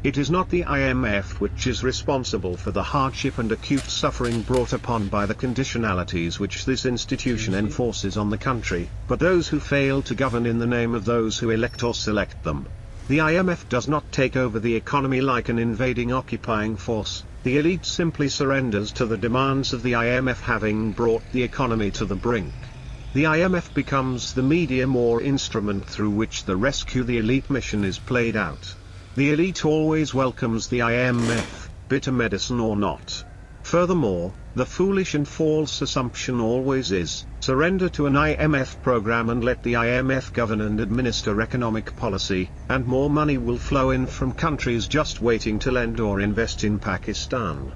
It is not the IMF which is responsible for the hardship and acute suffering brought upon by the conditionalities which this institution enforces on the country, but those who fail to govern in the name of those who elect or select them. The IMF does not take over the economy like an invading occupying force. The elite simply surrenders to the demands of the IMF, having brought the economy to the brink. The IMF becomes the medium or instrument through which the rescue the elite mission is played out. The elite always welcomes the IMF, bitter medicine or not. Furthermore, the foolish and false assumption always is, surrender to an IMF program and let the IMF govern and administer economic policy, and more money will flow in from countries just waiting to lend or invest in Pakistan.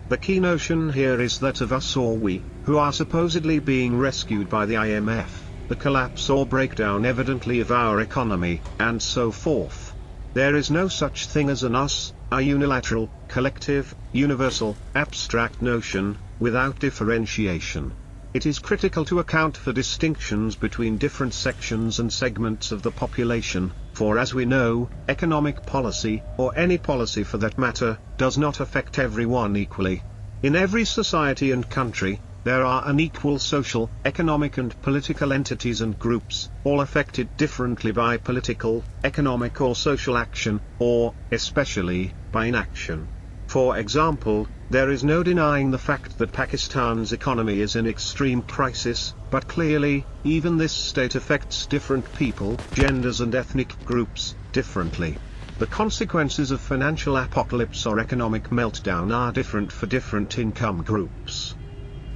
The key notion here is that of us or we, who are supposedly being rescued by the IMF, the collapse or breakdown evidently of our economy, and so forth. There is no such thing as an us, a unilateral, collective, universal, abstract notion, without differentiation. It is critical to account for distinctions between different sections and segments of the population, for as we know, economic policy, or any policy for that matter, does not affect everyone equally. In every society and country, there are unequal social, economic and political entities and groups, all affected differently by political, economic or social action, or, especially, by inaction. For example, there is no denying the fact that Pakistan's economy is in extreme crisis, but clearly, even this state affects different people, genders and ethnic groups, differently. The consequences of financial apocalypse or economic meltdown are different for different income groups.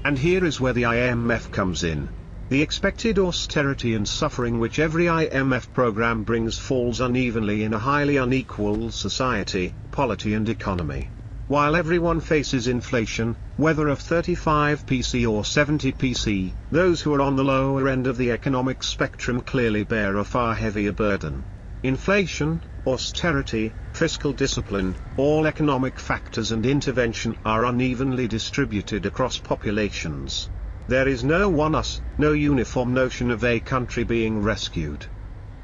And here is where the IMF comes in. The expected austerity and suffering which every IMF program brings falls unevenly in a highly unequal society, polity and economy. While everyone faces inflation, whether of 35% or 70%, those who are on the lower end of the economic spectrum clearly bear a far heavier burden. Inflation, austerity, fiscal discipline, all economic factors and intervention are unevenly distributed across populations. There is no one us, no uniform notion of a country being rescued.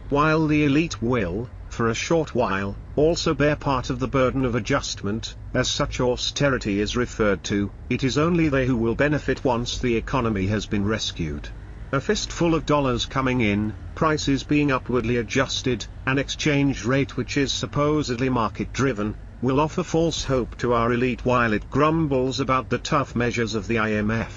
While the elite will, for a short while, also bear part of the burden of adjustment, as such austerity is referred to, it is only they who will benefit once the economy has been rescued. A fistful of dollars coming in, prices being upwardly adjusted, an exchange rate which is supposedly market-driven, will offer false hope to our elite while it grumbles about the tough measures of the IMF.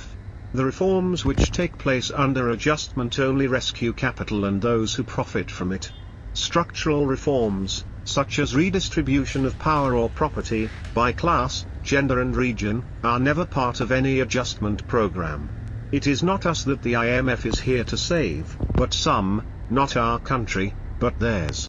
The reforms which take place under adjustment only rescue capital and those who profit from it. Structural reforms, such as redistribution of power or property, by class, gender and region, are never part of any adjustment program. It is not us that the IMF is here to save, but some, not our country, but theirs.